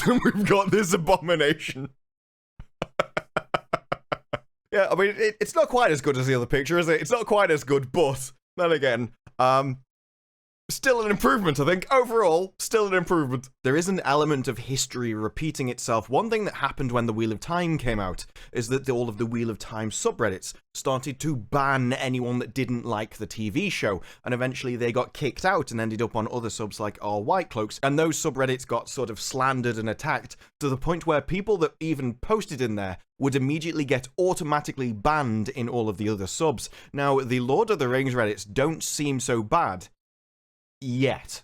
we've got this abomination. Yeah, I mean, it's not quite as good as the other picture, is it? It's not quite as good, but then again, still an improvement, I think. Overall, still an improvement. There is an element of history repeating itself. One thing that happened when the Wheel of Time came out is that all of the Wheel of Time subreddits started to ban anyone that didn't like the TV show, and eventually they got kicked out and ended up on other subs like our White Cloaks, and those subreddits got sort of slandered and attacked to the point where people that even posted in there would immediately get automatically banned in all of the other subs. Now, the Lord of the Rings Reddits don't seem so bad yet,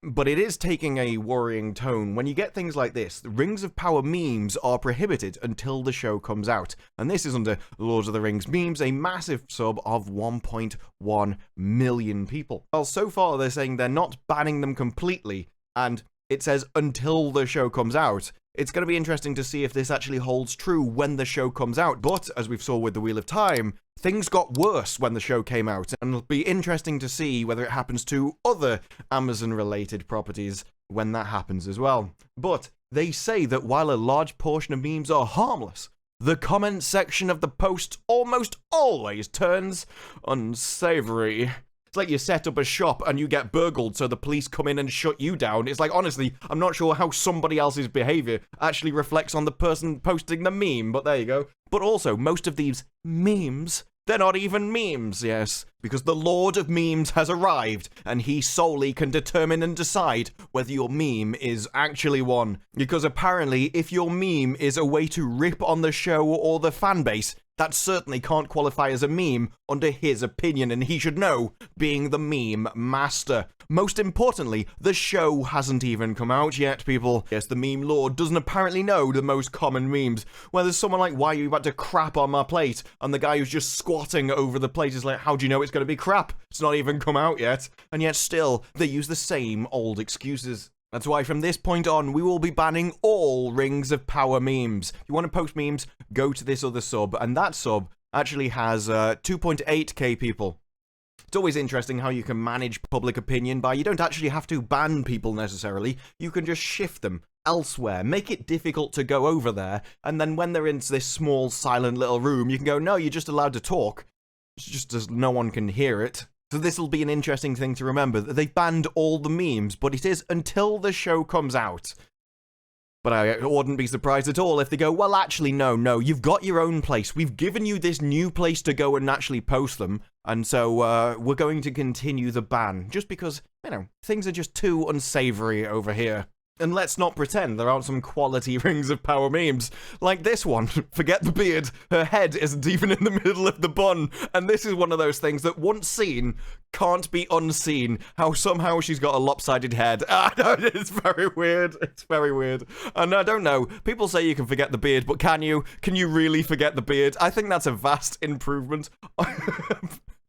but it is taking a worrying tone. When you get things like this, the Rings of Power memes are prohibited until the show comes out, and this is under Lord of the Rings memes, a massive sub of 1.1 million people. Well, so far they're saying they're not banning them completely, and it says until the show comes out. It's going to be interesting to see if this actually holds true when the show comes out, but as we saw with the Wheel of Time, things got worse when the show came out, and it'll be interesting to see whether it happens to other Amazon-related properties when that happens as well. But they say that while a large portion of memes are harmless, the comment section of the post almost always turns unsavory. It's like you set up a shop and you get burgled, so the police come in and shut you down. It's like, honestly, I'm not sure how somebody else's behavior actually reflects on the person posting the meme, but there you go. But also, most of these memes, they're not even memes, yes, because the Lord of Memes has arrived, and he solely can determine and decide whether your meme is actually one. Because apparently, if your meme is a way to rip on the show or the fanbase, that certainly can't qualify as a meme under his opinion, and he should know, being the meme master. Most importantly, the show hasn't even come out yet, people. Yes, the meme lord doesn't apparently know the most common memes, where there's someone like, why are you about to crap on my plate? And the guy who's just squatting over the plate is like, how do you know it's going to be crap? It's not even come out yet. And yet still, they use the same old excuses. That's why from this point on, we will be banning all Rings of Power memes. If you want to post memes, go to this other sub, and that sub actually has 2.8k people. It's always interesting how you can manage public opinion by you don't actually have to ban people necessarily, you can just shift them elsewhere, make it difficult to go over there, and then when they're in this small silent little room, you can go, no, you're just allowed to talk, it's just as no one can hear it. So this will be an interesting thing to remember, that they've banned all the memes, but it is until the show comes out. But I wouldn't be surprised at all if they go, well, actually, no, you've got your own place. We've given you this new place to go and actually post them, and so we're going to continue the ban, just because, you know, things are just too unsavory over here. And let's not pretend there aren't some quality Rings of Power memes. Like this one. Forget the beard. Her head isn't even in the middle of the bun. And this is one of those things that once seen can't be unseen. How somehow she's got a lopsided head. It's very weird. It's very weird. And I don't know. People say you can forget the beard, but can you? Can you really forget the beard? I think that's a vast improvement.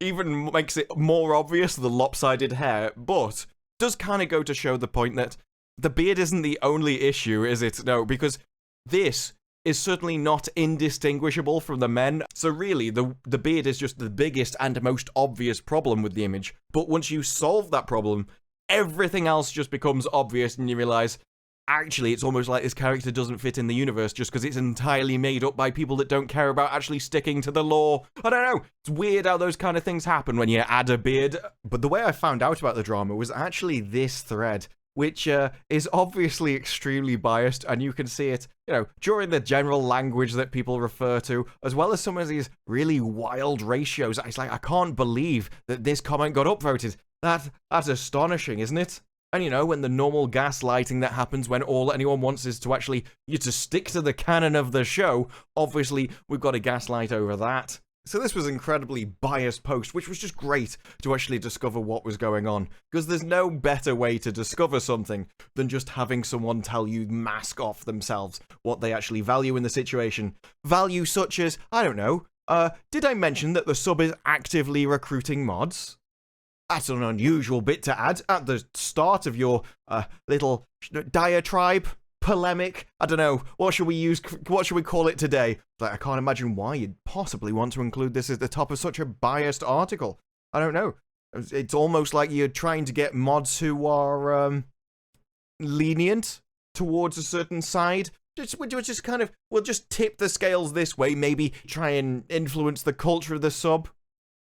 Even makes it more obvious, the lopsided hair. But does kind of go to show the point that the beard isn't the only issue, is it? No, because this is certainly not indistinguishable from the men. So really, the beard is just the biggest and most obvious problem with the image. But once you solve that problem, everything else just becomes obvious and you realize, actually, it's almost like this character doesn't fit in the universe just because it's entirely made up by people that don't care about actually sticking to the law. I don't know. It's weird how those kind of things happen when you add a beard. But the way I found out about the drama was actually this thread, which is obviously extremely biased, and you can see it, you know, during the general language that people refer to, as well as some of these really wild ratios. It's like, I can't believe that this comment got upvoted. That's astonishing, isn't it? And you know, when the normal gaslighting that happens when all anyone wants is to actually, you to stick to the canon of the show, obviously we've got to gaslight over that. So this was an incredibly biased post, which was just great to actually discover what was going on. Because there's no better way to discover something than just having someone tell you mask off themselves what they actually value in the situation. Value such as, I don't know, did I mention that the sub is actively recruiting mods? That's an unusual bit to add at the start of your little diatribe. Polemic, I don't know, what should we call it today? Like, I can't imagine why you'd possibly want to include this at the top of such a biased article. I don't know. It's almost like you're trying to get mods who are lenient towards a certain side. We'll just tip the scales this way, maybe try and influence the culture of the sub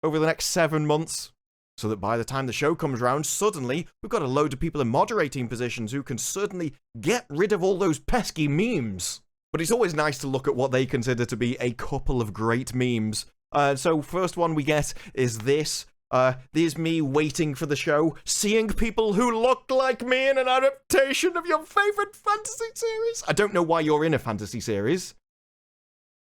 over the next 7 months. So that by the time the show comes around, suddenly we've got a load of people in moderating positions who can certainly get rid of all those pesky memes. But it's always nice to look at what they consider to be a couple of great memes. So first one we get is this. There's me waiting for the show, seeing people who look like me in an adaptation of your favorite fantasy series. I don't know why you're in a fantasy series.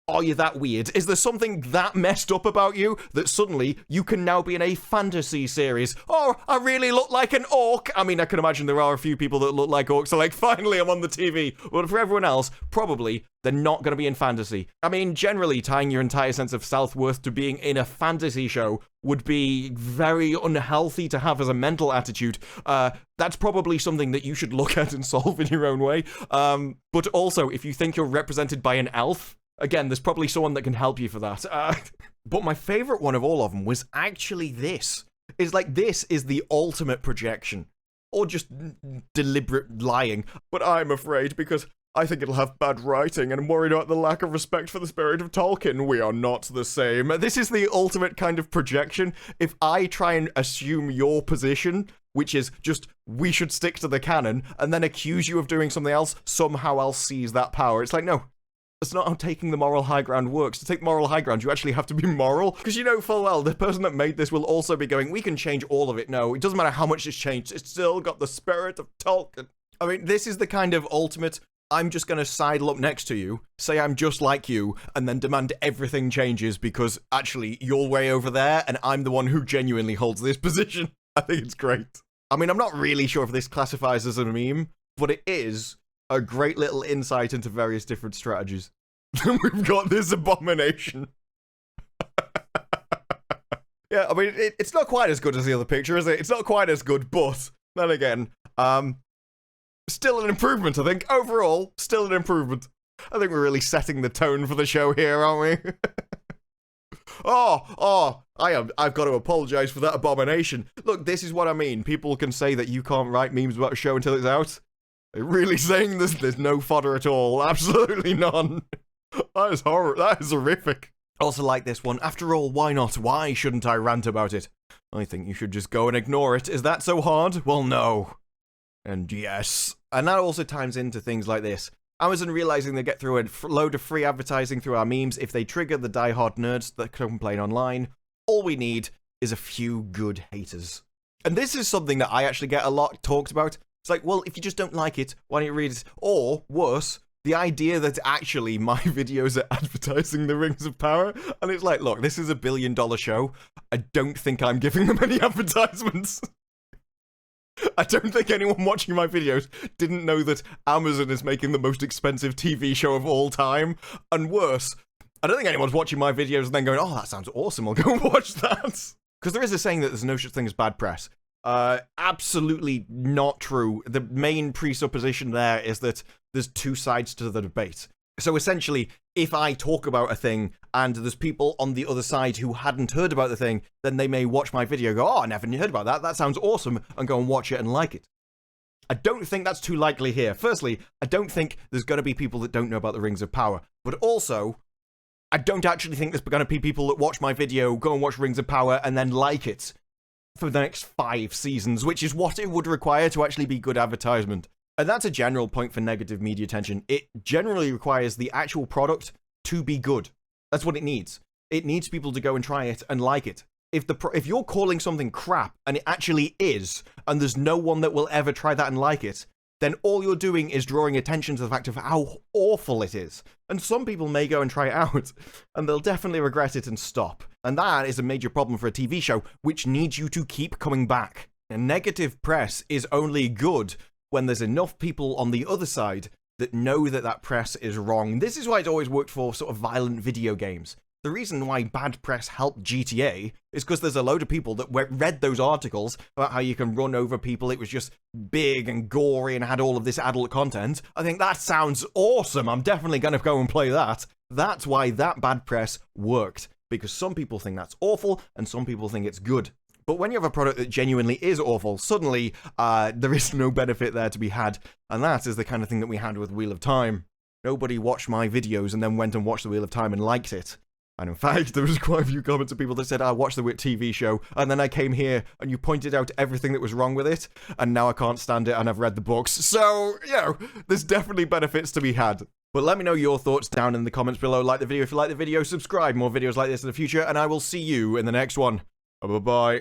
Are you that weird? Is there something that messed up about you that suddenly you can now be in a fantasy series? Oh, I really look like an orc. I mean, I can imagine there are a few people that look like orcs, so like, finally I'm on the TV. But for everyone else, probably they're not going to be in fantasy. I mean, generally tying your entire sense of self-worth to being in a fantasy show would be very unhealthy to have as a mental attitude. That's probably something that you should look at and solve in your own way. But also, if you think you're represented by an elf, again, there's probably someone that can help you for that. But my favorite one of all of them was actually this. It's like, this is the ultimate projection. Or just deliberate lying. But I'm afraid, because I think it'll have bad writing, and I'm worried about the lack of respect for the spirit of Tolkien. We are not the same. This is the ultimate kind of projection. If I try and assume your position, which is just, we should stick to the canon, and then accuse you of doing something else, somehow I'll seize that power. It's like, no. That's not how taking the moral high ground works. To take moral high ground, you actually have to be moral. Because you know full well, the person that made this will also be going, we can change all of it. No, it doesn't matter how much it's changed. It's still got the spirit of Tolkien. I mean, this is the kind of ultimate, I'm just going to sidle up next to you, say I'm just like you, and then demand everything changes because actually you're way over there and I'm the one who genuinely holds this position. I think it's great. I mean, I'm not really sure if this classifies as a meme, but it is a great little insight into various different strategies. We've got this abomination. Yeah, I mean, it's not quite as good as the other picture, is it? It's not quite as good, but then again, still an improvement, I think. Overall, still an improvement. I think we're really setting the tone for the show here, aren't we? I've got to apologize for that abomination. Look, this is what I mean. People can say that you can't write memes about a show until it's out. They're really saying there's no fodder at all. Absolutely none. That is horrible. That is horrific. Also like this one. After all, why not? Why shouldn't I rant about it? I think you should just go and ignore it. Is that so hard? Well, no. And yes. And that also ties into things like this. Amazon realizing they get through a load of free advertising through our memes if they trigger the die-hard nerds that complain online. All we need is a few good haters. And this is something that I actually get a lot talked about. It's like, well, if you just don't like it, why don't you read it? Or, worse, the idea that actually my videos are advertising the Rings of Power. And it's like, look, this is $1 billion show. I don't think I'm giving them any advertisements. I don't think anyone watching my videos didn't know that Amazon is making the most expensive TV show of all time. And worse, I don't think anyone's watching my videos and then going, oh, that sounds awesome, I'll go and watch that. Because there is a saying that there's no such thing as bad press. Absolutely not true. The main presupposition there is that there's two sides to the debate. So essentially, if I talk about a thing and there's people on the other side who hadn't heard about the thing, then they may watch my video and go, oh, I never heard about that. That sounds awesome, and go and watch it and like it. I don't think that's too likely here. Firstly, I don't think there's going to be people that don't know about the Rings of Power. But also, I don't actually think there's going to be people that watch my video, go and watch Rings of Power, and then like it for the next 5 seasons, which is what it would require to actually be good advertisement. And that's a general point for negative media attention. It generally requires the actual product to be good. That's what it needs. It needs people to go and try it and like it. If you're calling something crap and it actually is, and there's no one that will ever try that and like it, then all you're doing is drawing attention to the fact of how awful it is. And some people may go and try it out, and they'll definitely regret it and stop. And that is a major problem for a TV show, which needs you to keep coming back. And negative press is only good when there's enough people on the other side that know that that press is wrong. This is why it's always worked for sort of violent video games. The reason why bad press helped GTA is because there's a load of people that read those articles about how you can run over people. It was just big and gory and had all of this adult content. I think that sounds awesome. I'm definitely going to go and play that. That's why that bad press worked. Because some people think that's awful and some people think it's good. But when you have a product that genuinely is awful, suddenly there is no benefit there to be had. And that is the kind of thing that we had with Wheel of Time. Nobody watched my videos and then went and watched the Wheel of Time and liked it. And in fact, there was quite a few comments of people that said, I watched the TV show, and then I came here, and you pointed out everything that was wrong with it, and now I can't stand it, and I've read the books. So, there's definitely benefits to be had. But let me know your thoughts down in the comments below. Like the video if you like the video, subscribe, more videos like this in the future, and I will see you in the next one. Bye-bye.